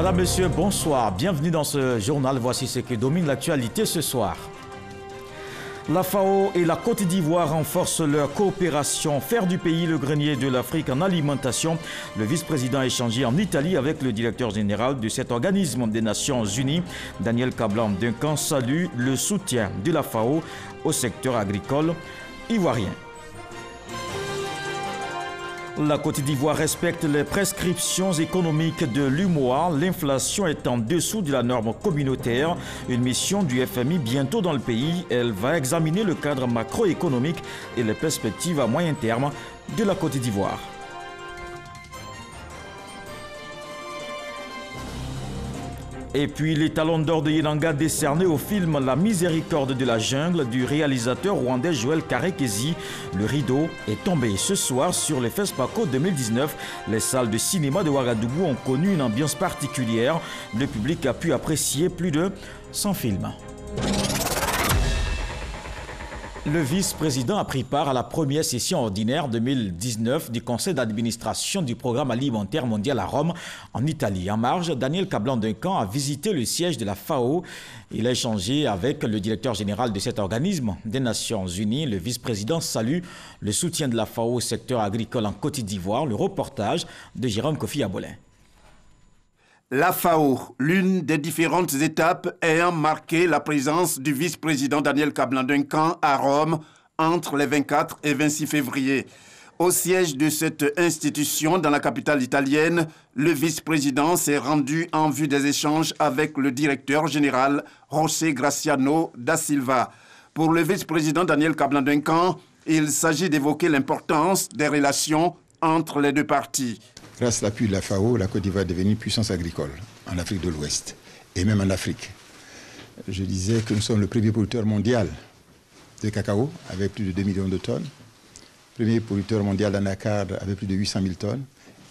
Madame, Monsieur, bonsoir. Bienvenue dans ce journal. Voici ce qui domine l'actualité ce soir. La FAO et la Côte d'Ivoire renforcent leur coopération. Faire du pays le grenier de l'Afrique en alimentation. Le vice-président a échangé en Italie avec le directeur général de cet organisme des Nations Unies. Daniel Kablan-Duncan salue le soutien de la FAO au secteur agricole ivoirien. La Côte d'Ivoire respecte les prescriptions économiques de l'UMOA. L'inflation est en dessous de la norme communautaire. Une mission du FMI bientôt dans le pays. Elle va examiner le cadre macroéconomique et les perspectives à moyen terme de la Côte d'Ivoire. Et puis les talons d'or de Yenanga décernés au film La Miséricorde de la jungle du réalisateur rwandais Joël Karekezi. Le rideau est tombé ce soir sur les FESPACO 2019. Les salles de cinéma de Ouagadougou ont connu une ambiance particulière. Le public a pu apprécier plus de 100 films. Le vice-président a pris part à la première session ordinaire 2019 du conseil d'administration du programme alimentaire mondial à Rome, en Italie. En marge, Daniel Kablan-Duncan a visité le siège de la FAO. Il a échangé avec le directeur général de cet organisme des Nations Unies. Le vice-président salue le soutien de la FAO au secteur agricole en Côte d'Ivoire. Le reportage de Jérôme Kofi Abolin. La FAO, l'une des différentes étapes ayant marqué la présence du vice-président Daniel Kablan-Duncan à Rome entre les 24 et 26 février. Au siège de cette institution dans la capitale italienne, le vice-président s'est rendu en vue des échanges avec le directeur général José Graciano da Silva. Pour le vice-président Daniel Kablan-Duncan, il s'agit d'évoquer l'importance des relations entre les deux parties. Grâce à l'appui de la FAO, la Côte d'Ivoire est devenue puissance agricole en Afrique de l'Ouest et même en Afrique. Je disais que nous sommes le premier producteur mondial de cacao avec plus de 2 millions de tonnes, premier producteur mondial d'anacarde avec plus de 800 000 tonnes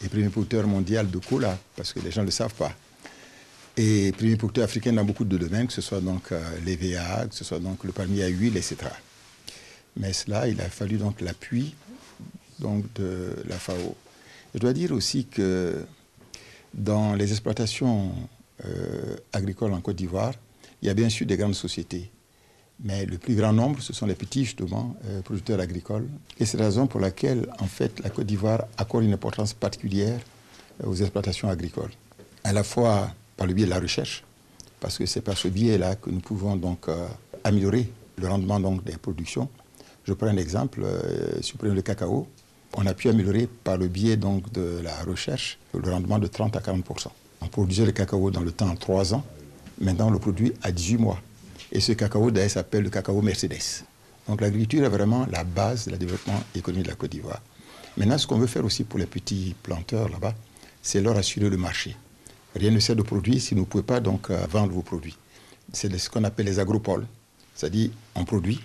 et premier producteur mondial de cola, parce que les gens ne le savent pas. Et premier producteur africain dans beaucoup de domaines, que ce soit donc l'EVA, que ce soit donc le palmier à huile, etc. Mais cela, il a fallu donc l'appui de la FAO. Je dois dire aussi que dans les exploitations agricoles en Côte d'Ivoire, il y a bien sûr des grandes sociétés. Mais le plus grand nombre, ce sont les petits, justement, producteurs agricoles. Et c'est la raison pour laquelle, en fait, la Côte d'Ivoire accorde une importance particulière aux exploitations agricoles. À la fois par le biais de la recherche, parce que c'est par ce biais-là que nous pouvons donc améliorer le rendement donc, des productions. Je prends un exemple, si vous prenez le cacao, on a pu améliorer par le biais donc, de la recherche le rendement de 30 à 40%. On produisait le cacao dans le temps en 3 ans. Maintenant, on le produit à 18 mois. Et ce cacao, d'ailleurs, s'appelle le cacao Mercedes. Donc l'agriculture est vraiment la base du développement économique de la Côte d'Ivoire. Maintenant, ce qu'on veut faire aussi pour les petits planteurs là-bas, c'est leur assurer le marché. Rien ne sert de produire si vous ne pouvez pas donc, vendre vos produits. C'est ce qu'on appelle les agropoles. C'est-à-dire, on produit,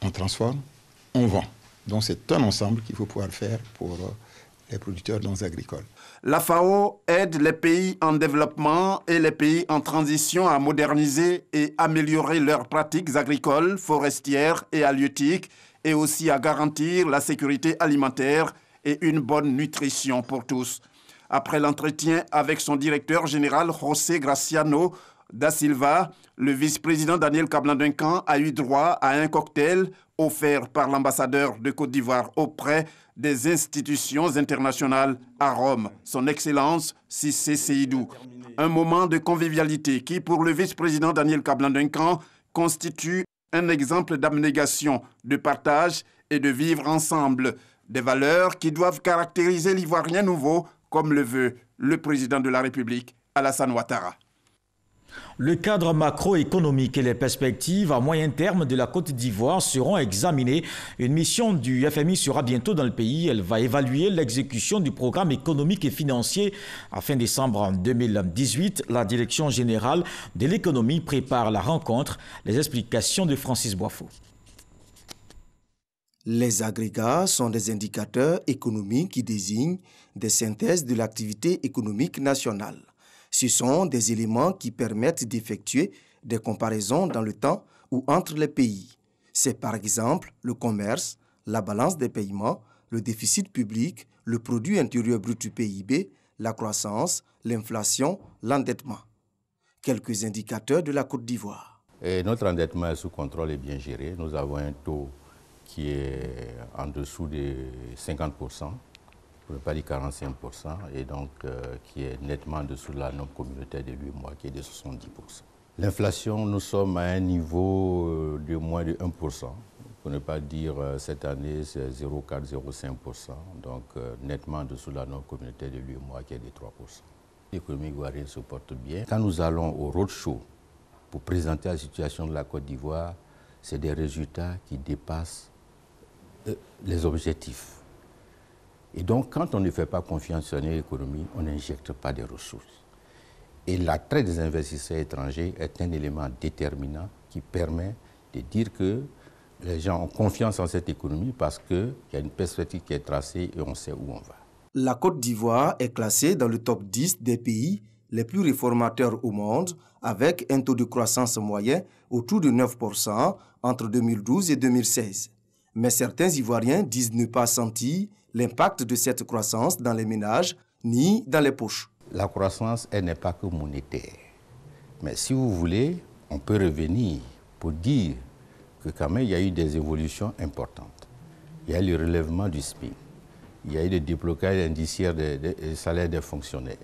on transforme, on vend. Donc c'est un ensemble qu'il faut pouvoir faire pour les producteurs agricoles. La FAO aide les pays en développement et les pays en transition à moderniser et améliorer leurs pratiques agricoles, forestières et halieutiques, et aussi à garantir la sécurité alimentaire et une bonne nutrition pour tous. Après l'entretien avec son directeur général José Graciano da Silva, le vice-président Daniel Kablan-Duncan a eu droit à un cocktail offert par l'ambassadeur de Côte d'Ivoire auprès des institutions internationales à Rome, son Excellence Cissé Seydou. Un moment de convivialité qui, pour le vice-président Daniel Kablan-Duncan, constitue un exemple d'abnégation, de partage et de vivre ensemble. Des valeurs qui doivent caractériser l'Ivoirien nouveau, comme le veut le président de la République, Alassane Ouattara. Le cadre macroéconomique et les perspectives à moyen terme de la Côte d'Ivoire seront examinées. Une mission du FMI sera bientôt dans le pays. Elle va évaluer l'exécution du programme économique et financier. À fin décembre 2018, la Direction générale de l'économie prépare la rencontre. Les explications de Francis Boifo. Les agrégats sont des indicateurs économiques qui désignent des synthèses de l'activité économique nationale. Ce sont des éléments qui permettent d'effectuer des comparaisons dans le temps ou entre les pays. C'est par exemple le commerce, la balance des paiements, le déficit public, le produit intérieur brut du PIB, la croissance, l'inflation, l'endettement. Quelques indicateurs de la Côte d'Ivoire. Notre endettement est sous contrôle et bien géré. Nous avons un taux qui est en dessous de 50%, pour ne pas dire 45%, et donc qui est nettement en dessous de la norme communautaire de l'UEMOA, qui est de 70%. L'inflation, nous sommes à un niveau de moins de 1%, pour ne pas dire cette année c'est 0,4-0,5%, donc nettement en dessous de la norme communautaire de l'UEMOA, qui est de 3%. L'économie ivoirienne se porte bien. Quand nous allons au roadshow pour présenter la situation de la Côte d'Ivoire, c'est des résultats qui dépassent les objectifs. Et donc, quand on ne fait pas confiance à l'économie, on n'injecte pas des ressources. Et l'attrait des investisseurs étrangers est un élément déterminant qui permet de dire que les gens ont confiance en cette économie parce qu'il y a une perspective qui est tracée et on sait où on va. La Côte d'Ivoire est classée dans le top 10 des pays les plus réformateurs au monde, avec un taux de croissance moyen autour de 9% entre 2012 et 2016. Mais certains Ivoiriens disent ne pas sentir l'impact de cette croissance dans les ménages ni dans les poches. La croissance, elle n'est pas que monétaire. Mais si vous voulez, on peut revenir pour dire que quand même, il y a eu des évolutions importantes. Il y a eu le relèvement du SMIC. Il y a eu le déblocage indiciaire des salaires des fonctionnaires.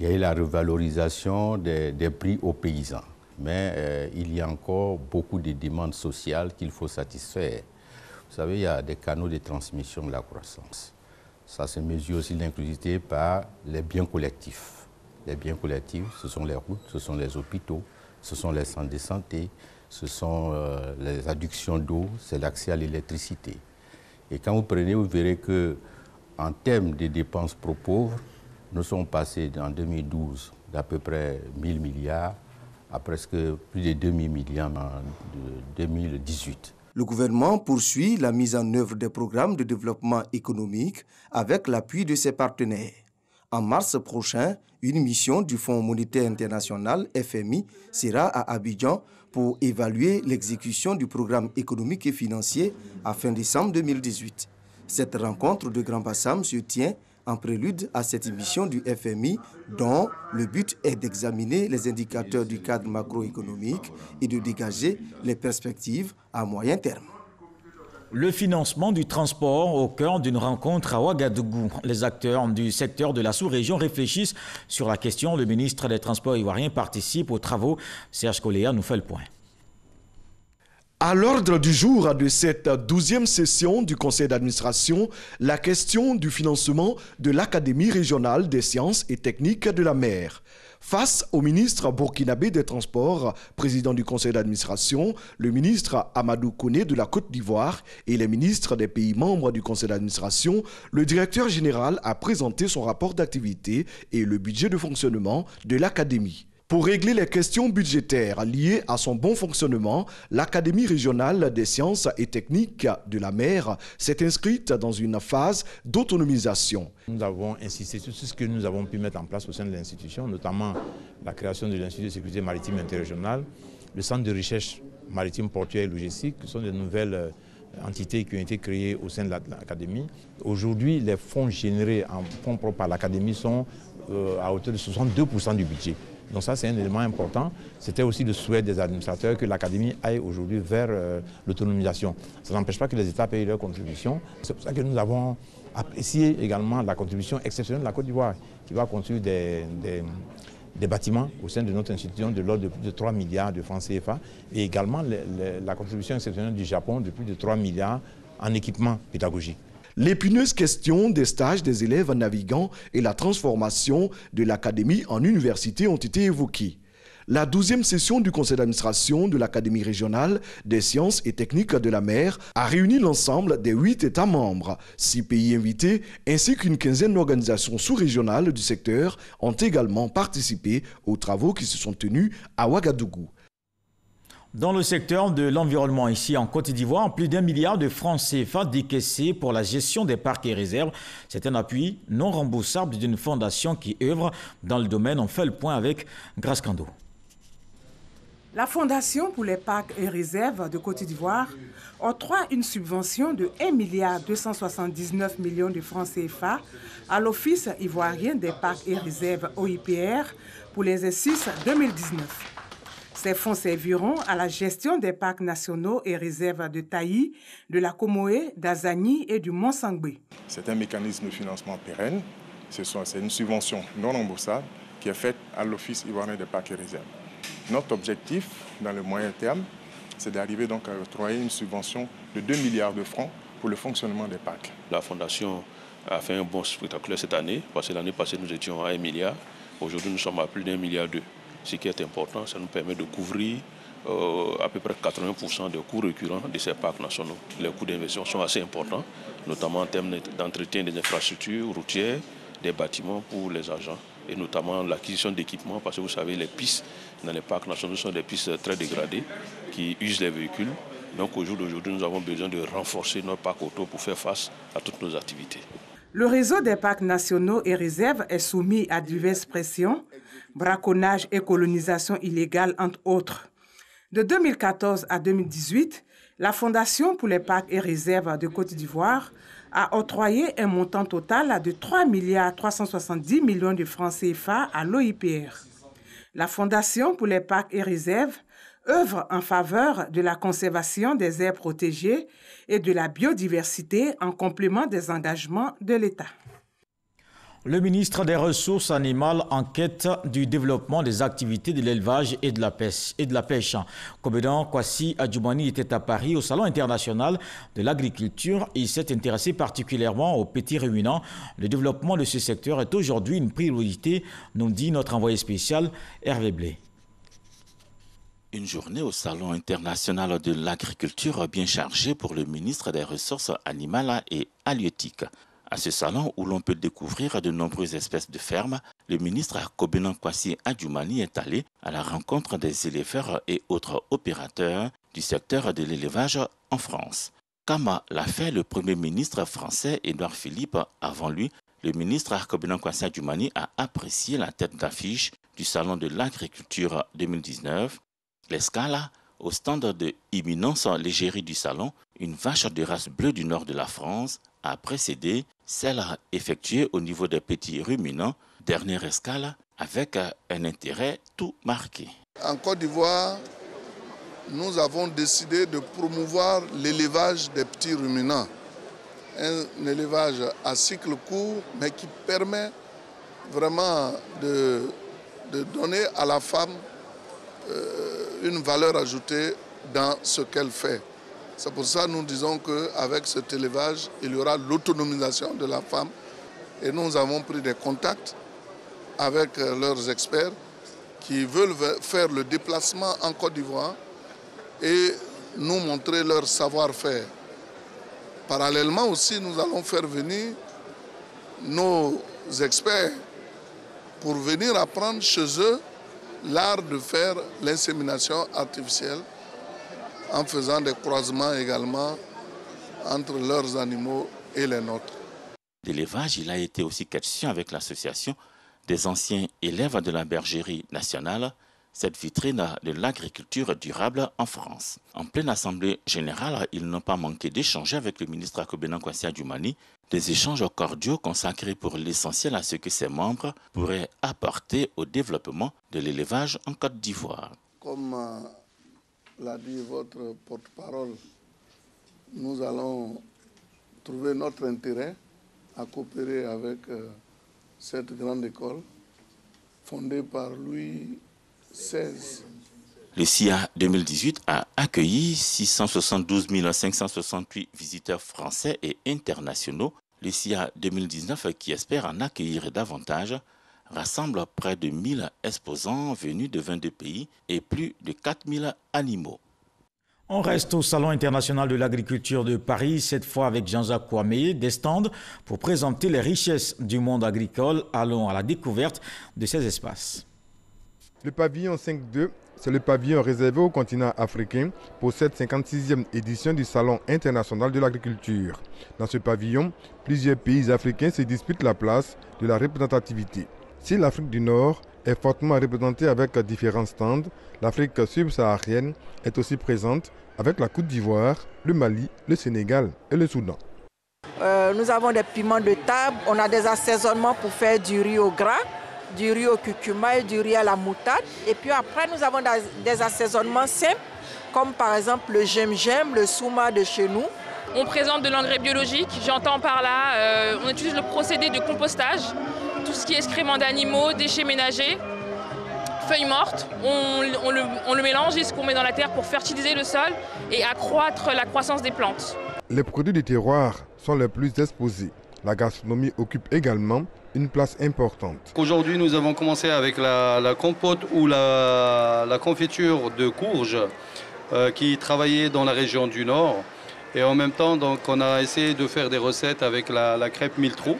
Il y a eu la revalorisation des prix aux paysans. Mais il y a encore beaucoup de demandes sociales qu'il faut satisfaire. Vous savez, il y a des canaux de transmission de la croissance. Ça se mesure aussi l'inclusivité par les biens collectifs. Les biens collectifs, ce sont les routes, ce sont les hôpitaux, ce sont les centres de santé, ce sont les adductions d'eau, c'est l'accès à l'électricité. Et quand vous prenez, vous verrez que en termes de dépenses pro-pauvres, nous sommes passés en 2012 d'à peu près 1000 milliards à presque plus de 2000 milliards en 2018. Le gouvernement poursuit la mise en œuvre des programmes de développement économique avec l'appui de ses partenaires. En mars prochain, une mission du Fonds monétaire international, FMI, sera à Abidjan pour évaluer l'exécution du programme économique et financier à fin décembre 2018. Cette rencontre de Grand Bassam se tient en prélude à cette mission du FMI dont le but est d'examiner les indicateurs du cadre macroéconomique et de dégager les perspectives à moyen terme. Le financement du transport au cœur d'une rencontre à Ouagadougou. Les acteurs du secteur de la sous-région réfléchissent sur la question. Le ministre des Transports ivoirien participe aux travaux. Serge Koléa nous fait le point. À l'ordre du jour de cette 12e session du conseil d'administration, la question du financement de l'Académie régionale des sciences et techniques de la mer. Face au ministre burkinabé des Transports, président du conseil d'administration, le ministre Amadou Koné de la Côte d'Ivoire et les ministres des pays membres du conseil d'administration, le directeur général a présenté son rapport d'activité et le budget de fonctionnement de l'Académie. Pour régler les questions budgétaires liées à son bon fonctionnement, l'Académie régionale des sciences et techniques de la mer s'est inscrite dans une phase d'autonomisation. Nous avons insisté sur ce que nous avons pu mettre en place au sein de l'institution, notamment la création de l'Institut de sécurité maritime interrégionale, le centre de recherche maritime portuaire et logistique, qui sont des nouvelles entités qui ont été créées au sein de l'Académie. Aujourd'hui, les fonds générés en fonds propres par l'Académie sont à hauteur de 62% du budget. Donc ça, c'est un élément important. C'était aussi le souhait des administrateurs que l'Académie aille aujourd'hui vers l'autonomisation. Ça n'empêche pas que les États payent leur contribution. C'est pour ça que nous avons apprécié également la contribution exceptionnelle de la Côte d'Ivoire, qui va construire des bâtiments au sein de notre institution de l'ordre de plus de 3 milliards de francs CFA, et également la contribution exceptionnelle du Japon de plus de 3 milliards en équipement pédagogique. L'épineuse question des stages des élèves navigants et la transformation de l'Académie en université ont été évoquées. La 12e session du conseil d'administration de l'Académie régionale des sciences et techniques de la mer a réuni l'ensemble des 8 États membres. 6 pays invités ainsi qu'une quinzaine d'organisations sous-régionales du secteur ont également participé aux travaux qui se sont tenus à Ouagadougou. Dans le secteur de l'environnement ici en Côte d'Ivoire, plus d'1 milliard de francs CFA décaissés pour la gestion des parcs et réserves. C'est un appui non remboursable d'une fondation qui œuvre dans le domaine. On fait le point avec Grace Kando. La Fondation pour les parcs et réserves de Côte d'Ivoire octroie une subvention de 1,279 milliard de francs CFA à l'Office ivoirien des parcs et réserves OIPR pour l'exercice 2019. Ces fonds serviront à la gestion des parcs nationaux et réserves de Taï, de la Comoé, d'Azani et du Mont-Sangbé. C'est un mécanisme de financement pérenne. C'est une subvention non remboursable qui est faite à l'Office ivoirien des parcs et réserves. Notre objectif, dans le moyen terme, c'est d'arriver donc à octroyer une subvention de 2 milliards de francs pour le fonctionnement des parcs. La Fondation a fait un bon spectaculaire cette année, parce que l'année passée, nous étions à 1 milliard. Aujourd'hui, nous sommes à plus d'1,2 milliard. Ce qui est important, ça nous permet de couvrir à peu près 80% des coûts récurrents de ces parcs nationaux. Les coûts d'investissement sont assez importants, notamment en termes d'entretien des infrastructures routières, des bâtiments pour les agents, et notamment l'acquisition d'équipements, parce que vous savez, les pistes dans les parcs nationaux sont des pistes très dégradées qui usent les véhicules. Donc au jour d'aujourd'hui, nous avons besoin de renforcer notre parc auto pour faire face à toutes nos activités. Le réseau des parcs nationaux et réserves est soumis à diverses pressions, braconnage et colonisation illégale entre autres. De 2014 à 2018, la Fondation pour les parcs et réserves de Côte d'Ivoire a octroyé un montant total de 3,370 milliards de francs CFA à l'OIPR. La Fondation pour les parcs et réserves œuvre en faveur de la conservation des aires protégées et de la biodiversité en complément des engagements de l'État. Le ministre des Ressources animales en quête du développement des activités de l'élevage et de la pêche. Kobedan Kwasi Adjoumani était à Paris au Salon international de l'agriculture et il s'est intéressé particulièrement aux petits ruminants. Le développement de ce secteur est aujourd'hui une priorité, nous dit notre envoyé spécial Hervé Blé. Une journée au Salon international de l'agriculture bien chargée pour le ministre des Ressources animales et halieutiques. À ce salon où l'on peut découvrir de nombreuses espèces de fermes, le ministre Kobedan Kwasi Adjoumani est allé à la rencontre des éleveurs et autres opérateurs du secteur de l'élevage en France. Comme l'a fait le Premier ministre français Édouard Philippe avant lui, le ministre Kobedan Kwasi Adjoumani a apprécié la tête d'affiche du Salon de l'agriculture 2019. L'escale au stand de imminence l'égérie du salon, une vache de race bleue du nord de la France a précédé celle effectuée au niveau des petits ruminants, dernière escale avec un intérêt tout marqué. En Côte d'Ivoire, nous avons décidé de promouvoir l'élevage des petits ruminants. Un élevage à cycle court, mais qui permet vraiment de donner à la femme une valeur ajoutée dans ce qu'elle fait. C'est pour ça que nous disons qu'avec cet élevage, il y aura l'autonomisation de la femme. Et nous avons pris des contacts avec leurs experts qui veulent faire le déplacement en Côte d'Ivoire et nous montrer leur savoir-faire. Parallèlement aussi, nous allons faire venir nos experts pour venir apprendre chez eux l'art de faire l'insémination artificielle en faisant des croisements également entre leurs animaux et les nôtres. D'élevage, il a été aussi question avec l'association des anciens élèves de la bergerie nationale, cette vitrine de l'agriculture durable en France. En pleine assemblée générale, ils n'ont pas manqué d'échanger avec le ministre Kobedan Kwasi Adjoumani, des échanges cordiaux consacrés pour l'essentiel à ce que ses membres pourraient apporter au développement de l'élevage en Côte d'Ivoire. Comme l'a dit votre porte-parole, nous allons trouver notre intérêt à coopérer avec cette grande école fondée par Louis XVI. Le SIA 2018 a accueilli 672 568 visiteurs français et internationaux. Le SIA 2019, qui espère en accueillir davantage, rassemble près de 1000 exposants venus de 22 pays et plus de 4000 animaux. On reste au Salon international de l'agriculture de Paris, cette fois avec Jean-Jacques Kouamé, des stands pour présenter les richesses du monde agricole. Allons à la découverte de ces espaces. Le pavillon 5.2, c'est le pavillon réservé au continent africain pour cette 56e édition du Salon international de l'agriculture. Dans ce pavillon, plusieurs pays africains se disputent la place de la représentativité. Si l'Afrique du Nord est fortement représentée avec différents stands. L'Afrique subsaharienne est aussi présente avec la Côte d'Ivoire, le Mali, le Sénégal et le Soudan. Nous avons des piments de table, on a des assaisonnements pour faire du riz au gras, du riz au curcuma et du riz à la moutarde. Et puis après, nous avons des assaisonnements simples, comme par exemple le gem-gem, le souma de chez nous. On présente de l'engrais biologique, j'entends par là, on utilise le procédé de compostage, tout ce qui est excréments d'animaux, déchets ménagers, feuilles mortes, on le mélange et ce qu'on met dans la terre pour fertiliser le sol et accroître la croissance des plantes. Les produits du terroir sont les plus exposés. La gastronomie occupe également une place importante. Aujourd'hui, nous avons commencé avec la compote ou la confiture de courge qui travaillait dans la région du Nord. Et en même temps, donc, on a essayé de faire des recettes avec la crêpe mille trous.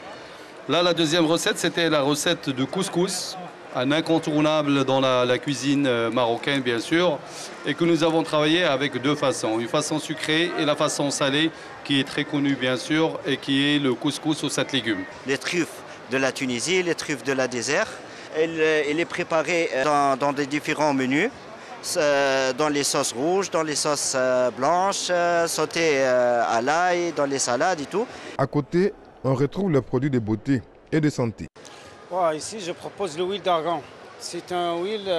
Là, la deuxième recette, c'était la recette de couscous, un incontournable dans la cuisine marocaine, bien sûr, et que nous avons travaillé avec deux façons, une façon sucrée et la façon salée, qui est très connue, bien sûr, et qui est le couscous aux 7 légumes. Les truffes de la Tunisie, les truffes de la désert, elle est préparée dans des différents menus. Dans les sauces rouges, dans les sauces blanches, sautées à l'ail, dans les salades et tout. À côté, on retrouve les produits de beauté et de santé. Ici, je propose l'huile d'argan. C'est un huile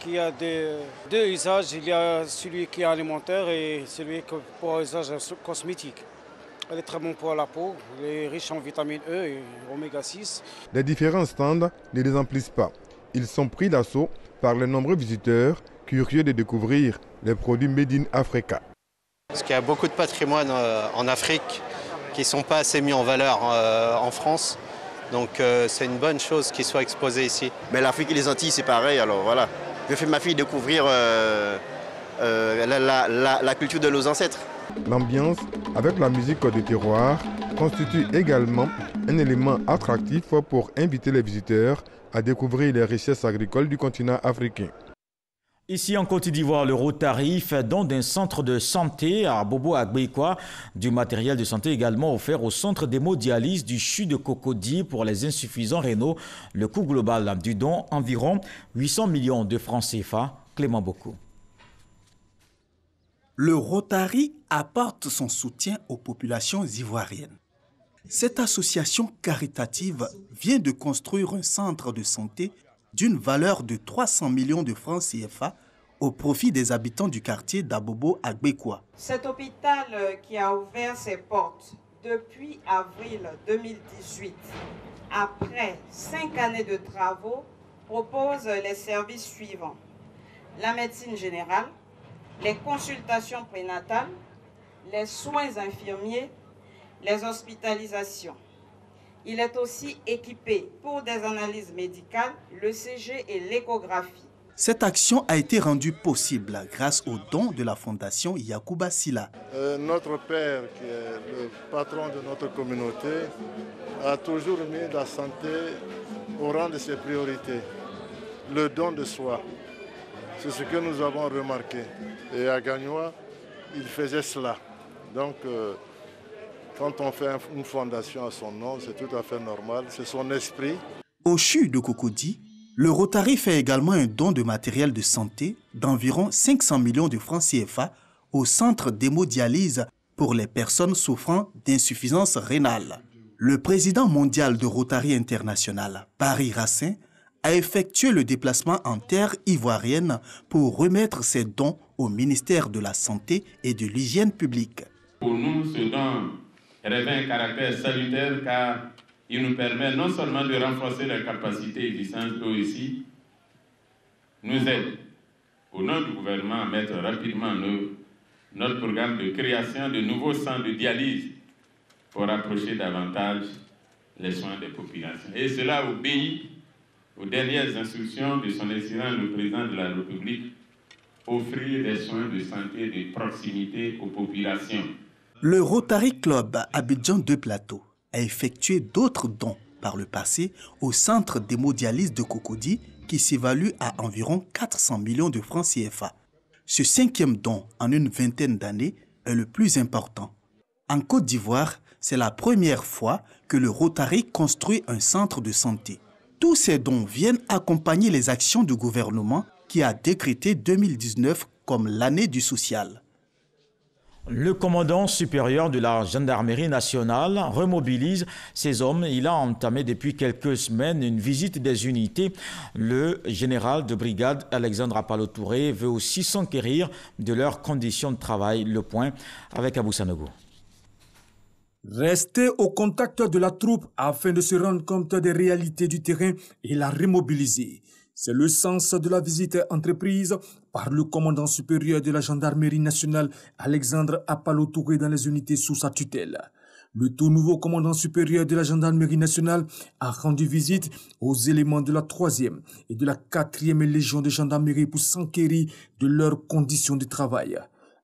qui a deux usages. Il y a celui qui est alimentaire et celui pour usage cosmétique. Elle est très bonne pour la peau, elle est riche en vitamine E et oméga 6. Les différents stands ne les emplissent pas. Ils sont pris d'assaut par les nombreux visiteurs curieux de découvrir les produits Made in Africa. Parce qu'il y a beaucoup de patrimoine en Afrique qui ne sont pas assez mis en valeur en France. Donc c'est une bonne chose qu'ils soient exposés ici. Mais l'Afrique et les Antilles, c'est pareil. Alors voilà, je fais ma fille découvrir la culture de nos ancêtres. L'ambiance avec la musique de terroir constitue également un élément attractif pour inviter les visiteurs à découvrir les richesses agricoles du continent africain. Ici en Côte d'Ivoire, le Rotary don d'un centre de santé à Bobo Agbeikwa, du matériel de santé également offert au centre d'hémodialyse du CHU de Cocody pour les insuffisants rénaux. Le coût global du don, environ 800 millions de francs CFA. Clément Bocou. Le Rotary apporte son soutien aux populations ivoiriennes. Cette association caritative vient de construire un centre de santé d'une valeur de 300 millions de francs CFA au profit des habitants du quartier d'Abobo Agbeikwa. Cet hôpital qui a ouvert ses portes depuis avril 2018, après 5 années de travaux, propose les services suivants. La médecine générale, les consultations prénatales, les soins infirmiers, les hospitalisations. Il est aussi équipé pour des analyses médicales, le CG et l'échographie. Cette action a été rendue possible grâce aux dons de la fondation Yacouba Silla. Notre père, qui est le patron de notre communauté, a toujours mis la santé au rang de ses priorités. Le don de soi, c'est ce que nous avons remarqué. Et à Gagnoa, il faisait cela. Donc, quand on fait une fondation à son nom, c'est tout à fait normal, c'est son esprit. Au CHU de Cocody, le Rotary fait également un don de matériel de santé d'environ 500 millions de francs CFA au centre d'hémodialyse pour les personnes souffrant d'insuffisance rénale. Le président mondial de Rotary International, Paris Racine, a effectué le déplacement en terre ivoirienne pour remettre ses dons au ministère de la Santé et de l'Hygiène publique. Pour nous, ce don revêt un caractère salutaire car il nous permet non seulement de renforcer la capacité existante ici, nous aide au nom du gouvernement à mettre rapidement en œuvre notre programme de création de nouveaux centres de dialyse pour rapprocher davantage les soins des populations. Et cela obéit aux dernières instructions de son Excellence le Président de la République, offrir des soins de santé de proximité aux populations. Le Rotary Club Abidjan 2 Plateau a effectué d'autres dons par le passé au centre d'hémodialyse de Cocody qui s'évalue à environ 400 millions de francs CFA. Ce 5e don en une vingtaine d'années est le plus important. En Côte d'Ivoire, c'est la première fois que le Rotary construit un centre de santé. Tous ces dons viennent accompagner les actions du gouvernement qui a décrété 2019 comme l'année du social. Le commandant supérieur de la gendarmerie nationale remobilise ses hommes. Il a entamé depuis quelques semaines une visite des unités. Le général de brigade Alexandre Apalo-Touré veut aussi s'enquérir de leurs conditions de travail. Le point avec Abou Sanogo. Rester au contact de la troupe afin de se rendre compte des réalités du terrain et la remobiliser. C'est le sens de la visite entreprise par le commandant supérieur de la gendarmerie nationale, Alexandre Apalo-Touré, dans les unités sous sa tutelle. Le tout nouveau commandant supérieur de la gendarmerie nationale a rendu visite aux éléments de la 3e et de la 4e légion de gendarmerie pour s'enquérir de leurs conditions de travail.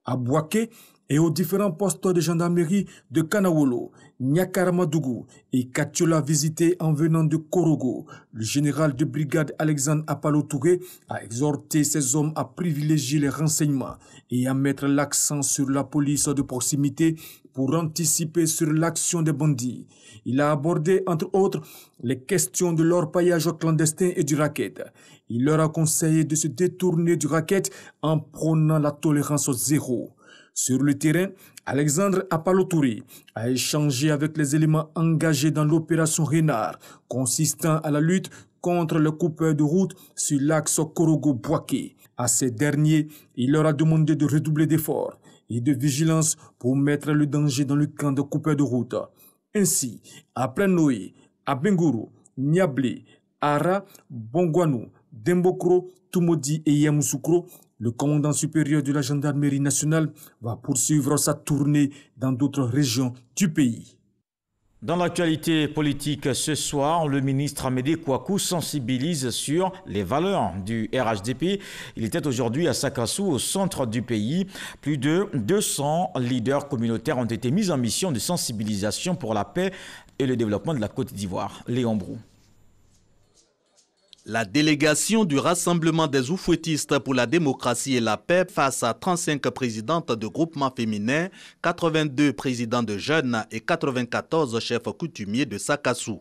À Bouaké et aux différents postes de gendarmerie de Kanawolo, Nyakaramadugou et Katiola visités en venant de Korogo, le général de brigade Alexandre Apalo-Touré a exhorté ses hommes à privilégier les renseignements et à mettre l'accent sur la police de proximité pour anticiper sur l'action des bandits. Il a abordé, entre autres, les questions de l'orpaillage clandestin et du racket. Il leur a conseillé de se détourner du racket en prônant la tolérance zéro. Sur le terrain, Alexandre Apalo-Touré a échangé avec les éléments engagés dans l'opération Renard, consistant à la lutte contre le coupeur de route sur l'axe Korogo-Bouaké. À ces derniers, il leur a demandé de redoubler d'efforts et de vigilance pour mettre le danger dans le camp de coupeurs de route. Ainsi, après Noé, à Benguru, Niablé, Ara, Bongwanou, Dembokro, Tumodi et Yamoussoukro, le commandant supérieur de la gendarmerie nationale va poursuivre sa tournée dans d'autres régions du pays. Dans l'actualité politique ce soir, le ministre Amédée Kouakou sensibilise sur les valeurs du RHDP. Il était aujourd'hui à Sakassou, au centre du pays. Plus de 200 leaders communautaires ont été mis en mission de sensibilisation pour la paix et le développement de la Côte d'Ivoire. Léon Brou. La délégation du Rassemblement des Oufouettistes pour la démocratie et la paix face à 35 présidentes de groupements féminins, 82 présidents de jeunes et 94 chefs coutumiers de Sakassou.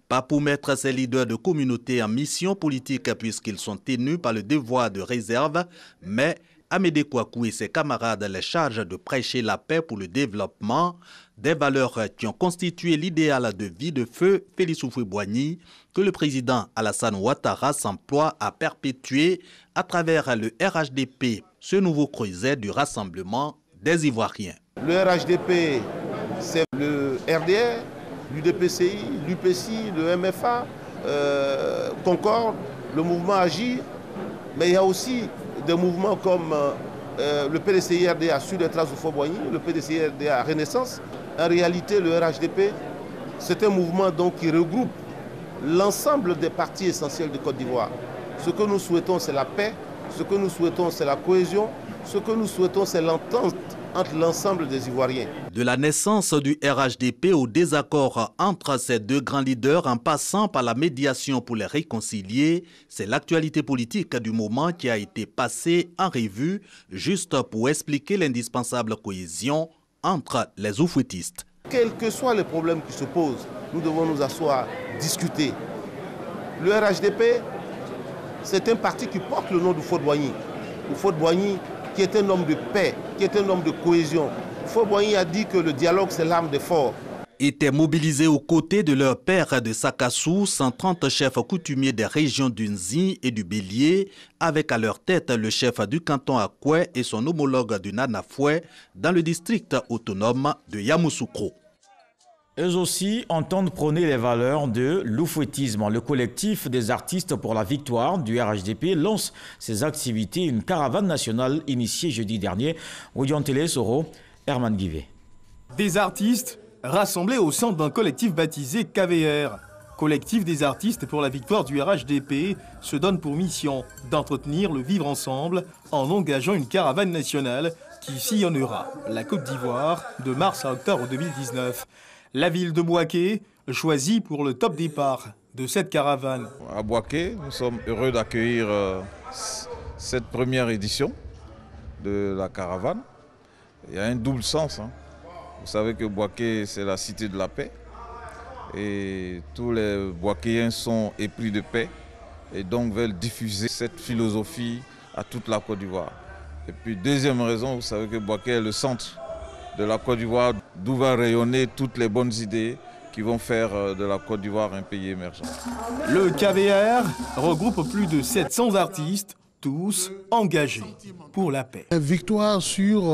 Pas pour mettre ces leaders de communauté en mission politique puisqu'ils sont tenus par le devoir de réserve, mais Amédée Kouakou et ses camarades les chargent de prêcher la paix pour le développement, des valeurs qui ont constitué l'idéal de vie de feu Félix Houphouët-Boigny que le président Alassane Ouattara s'emploie à perpétuer à travers le RHDP, ce nouveau creuset du Rassemblement des Ivoiriens. Le RHDP, c'est le RDR, l'UDPCI, l'UPCI, le MFA, Concorde, le mouvement Agir, mais il y a aussi des mouvements comme le PDCI-RDA Sud des Traces Houphouët-Boigny, le PDCI-RDA Renaissance. En réalité, le RHDP, c'est un mouvement donc qui regroupe l'ensemble des partis essentiels de Côte d'Ivoire. Ce que nous souhaitons, c'est la paix. Ce que nous souhaitons, c'est la cohésion. Ce que nous souhaitons, c'est l'entente entre l'ensemble des Ivoiriens. De la naissance du RHDP au désaccord entre ces deux grands leaders en passant par la médiation pour les réconcilier, c'est l'actualité politique du moment qui a été passée en revue juste pour expliquer l'indispensable cohésion entre les oufouettistes. Quels que soient les problèmes qui se posent, nous devons nous asseoir, discuter. Le RHDP, c'est un parti qui porte le nom de Houphouët-Boigny. Houphouët-Boigny qui est un homme de paix, qui est un homme de cohésion. Houphouët-Boigny a dit que le dialogue, c'est l'arme des forts. Étaient mobilisés aux côtés de leur père de Sakassou, 130 chefs coutumiers des régions du Nzi et du Bélier, avec à leur tête le chef du canton Akoué et son homologue du Nanafoué dans le district autonome de Yamoussoukro. Eux aussi entendent prôner les valeurs de l'oufouettisme. Le collectif des artistes pour la victoire du RHDP lance ses activités, une caravane nationale initiée jeudi dernier. Audion Télé, Soro, Herman Guivet. Des artistes rassemblés au centre d'un collectif baptisé KVR. Collectif des artistes pour la victoire du RHDP se donne pour mission d'entretenir le vivre ensemble en engageant une caravane nationale qui sillonnera la Côte d'Ivoire de mars à octobre 2019. La ville de Bouaké, choisie pour le top départ de cette caravane. À Bouaké, nous sommes heureux d'accueillir cette première édition de la caravane. Il y a un double sens. Vous savez que Bouaké, c'est la cité de la paix. Et tous les Boakéens sont épris de paix et donc veulent diffuser cette philosophie à toute la Côte d'Ivoire. Et puis deuxième raison, vous savez que Boaké est le centre de la Côte d'Ivoire, d'où vont rayonner toutes les bonnes idées qui vont faire de la Côte d'Ivoire un pays émergent. Le KVR regroupe plus de 700 artistes, tous engagés pour la paix. Victoire sur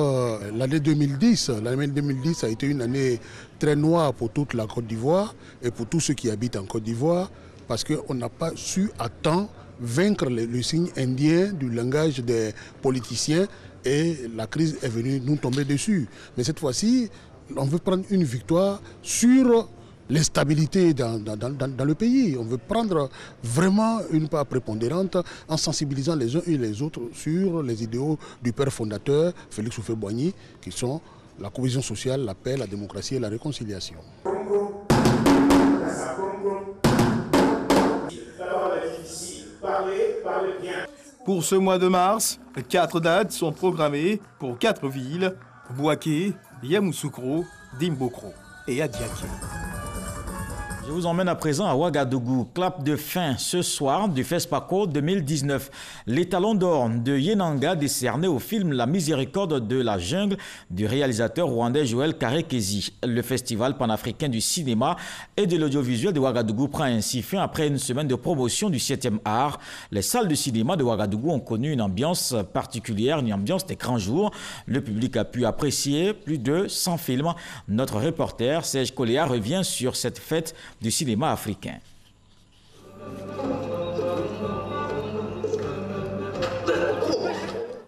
l'année 2010. L'année 2010 a été une année très noire pour toute la Côte d'Ivoire et pour tous ceux qui habitent en Côte d'Ivoire, parce qu'on n'a pas su à temps vaincre le signe indien du langage des politiciens et la crise est venue nous tomber dessus. Mais cette fois-ci, on veut prendre une victoire sur l'instabilité dans le pays. On veut prendre vraiment une part prépondérante en sensibilisant les uns et les autres sur les idéaux du père fondateur, Félix Houphouët-Boigny, qui sont la cohésion sociale, la paix, la démocratie et la réconciliation. Pour ce mois de mars, 4 dates sont programmées pour 4 villes, Boaké, Yamoussoukro, Dimbokro et Adiaké. Je vous emmène à présent à Ouagadougou. Clap de fin ce soir du FESPACO 2019. L'étalon d'or de Yenanga décerné au film La Miséricorde de la jungle du réalisateur rwandais Joël Karekezi. Le festival panafricain du cinéma et de l'audiovisuel de Ouagadougou prend ainsi fin après une semaine de promotion du 7e art. Les salles de cinéma de Ouagadougou ont connu une ambiance particulière, une ambiance des grands jours. Le public a pu apprécier plus de 100 films. Notre reporter Serge Koléa revient sur cette fête du cinéma africain.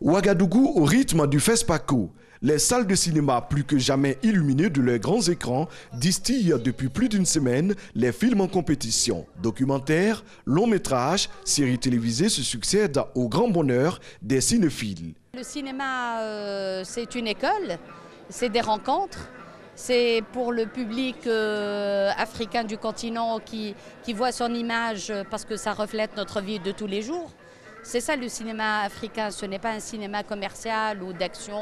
Ouagadougou au rythme du FESPACO. Les salles de cinéma plus que jamais illuminées de leurs grands écrans distillent depuis plus d'une semaine les films en compétition. Documentaires, longs métrages, séries télévisées se succèdent au grand bonheur des cinéphiles. Le cinéma, c'est une école, c'est des rencontres. C'est pour le public africain du continent qui voit son image parce que ça reflète notre vie de tous les jours. C'est ça le cinéma africain, ce n'est pas un cinéma commercial ou d'action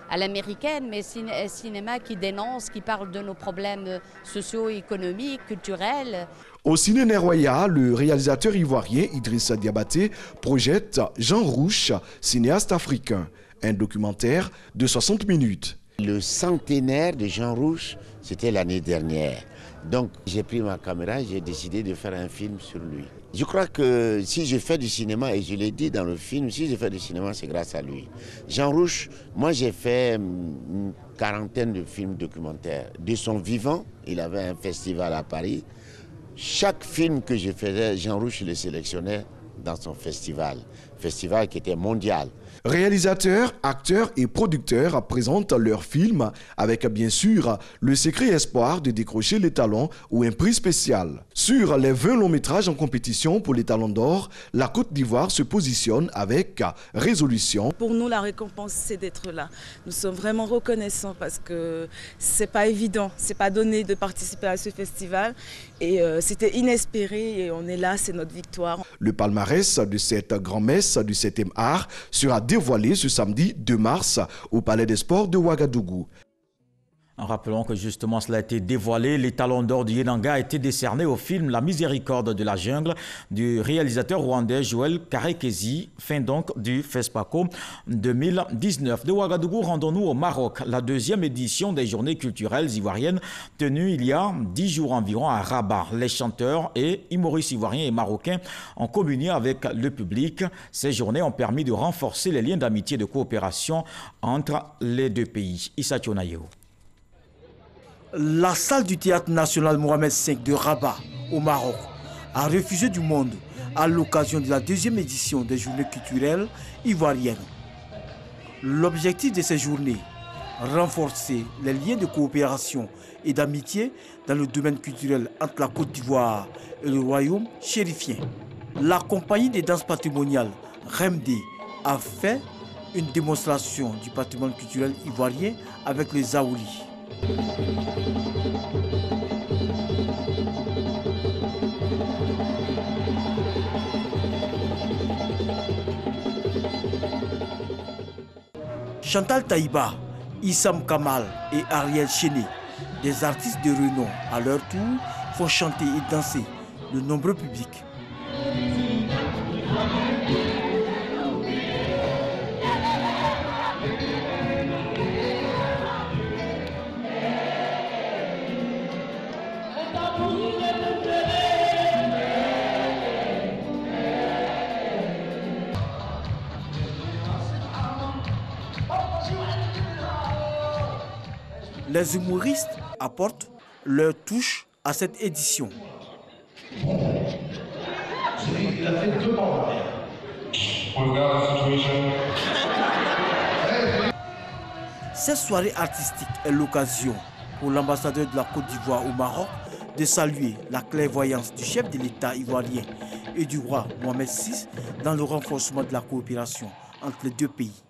à l'américaine, mais un cinéma qui dénonce, qui parle de nos problèmes socio-économiques, culturels. Au Ciné Neroya, le réalisateur ivoirien Idrissa Diabaté projette Jean Rouch, cinéaste africain, un documentaire de 60 minutes. Le centenaire de Jean Rouch, c'était l'année dernière. Donc j'ai pris ma caméra et j'ai décidé de faire un film sur lui. Je crois que si je fais du cinéma, et je l'ai dit dans le film, si je fais du cinéma, c'est grâce à lui. Jean Rouch, moi j'ai fait une quarantaine de films documentaires. De son vivant, il avait un festival à Paris. Chaque film que je faisais, Jean Rouch le sélectionnait dans son festival qui était mondial. Réalisateurs, acteurs et producteurs présentent leurs films avec bien sûr le secret espoir de décrocher les talons ou un prix spécial. Sur les 20 longs métrages en compétition pour les talons d'or, la Côte d'Ivoire se positionne avec résolution. Pour nous, la récompense, c'est d'être là. Nous sommes vraiment reconnaissants parce que c'est pas évident, c'est pas donné de participer à ce festival et c'était inespéré et on est là, c'est notre victoire. Le palmarès de cette grand-messe du 7e art sera dévoilé ce samedi 2 mars au Palais des Sports de Ouagadougou. Rappelons que justement cela a été dévoilé. Les talons d'or du Yenanga a été décerné au film La Miséricorde de la jungle du réalisateur rwandais Joël Karekezi, fin donc du FESPACO 2019. De Ouagadougou, rendons-nous au Maroc. La 2e édition des journées culturelles ivoiriennes tenue il y a 10 jours environ à Rabat. Les chanteurs et humoristes ivoiriens et marocains ont communié avec le public. Ces journées ont permis de renforcer les liens d'amitié et de coopération entre les deux pays. Issa Tionayeo. La salle du théâtre national Mohamed V de Rabat, au Maroc, a refusé du monde à l'occasion de la 2e édition des journées culturelles ivoiriennes. L'objectif de ces journées, renforcer les liens de coopération et d'amitié dans le domaine culturel entre la Côte d'Ivoire et le royaume chérifien. La compagnie des danses patrimoniales Remdé a fait une démonstration du patrimoine culturel ivoirien avec les Zaouli. Chantal Taïba, Issam Kamal et Ariel Chéné, des artistes de renom, à leur tour, font chanter et danser de nombreux publics. Les humoristes apportent leur touche à cette édition. Cette soirée artistique est l'occasion pour l'ambassadeur de la Côte d'Ivoire au Maroc de saluer la clairvoyance du chef de l'État ivoirien et du roi Mohamed VI dans le renforcement de la coopération entre les deux pays.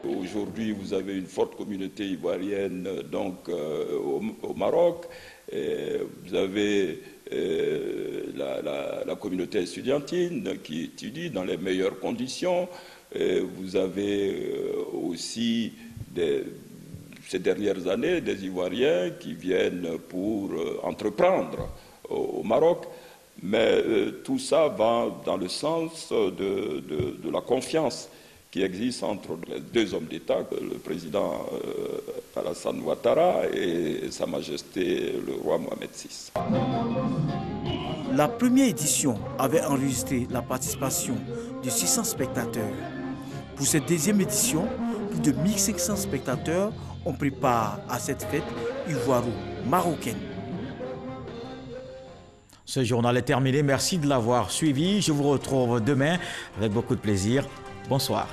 Aujourd'hui, vous avez une forte communauté ivoirienne donc, au Maroc. Et vous avez la communauté estudiantine qui étudie dans les meilleures conditions. Et vous avez aussi, ces dernières années, des Ivoiriens qui viennent pour entreprendre au Maroc. Mais tout ça va dans le sens de la confiance qui existe entre les deux hommes d'État, le président Alassane Ouattara et Sa Majesté le roi Mohamed VI. La première édition avait enregistré la participation de 600 spectateurs. Pour cette deuxième édition, plus de 1500 spectateurs ont pris part à cette fête ivoiro-marocaine. Ce journal est terminé. Merci de l'avoir suivi. Je vous retrouve demain avec beaucoup de plaisir. Bonsoir.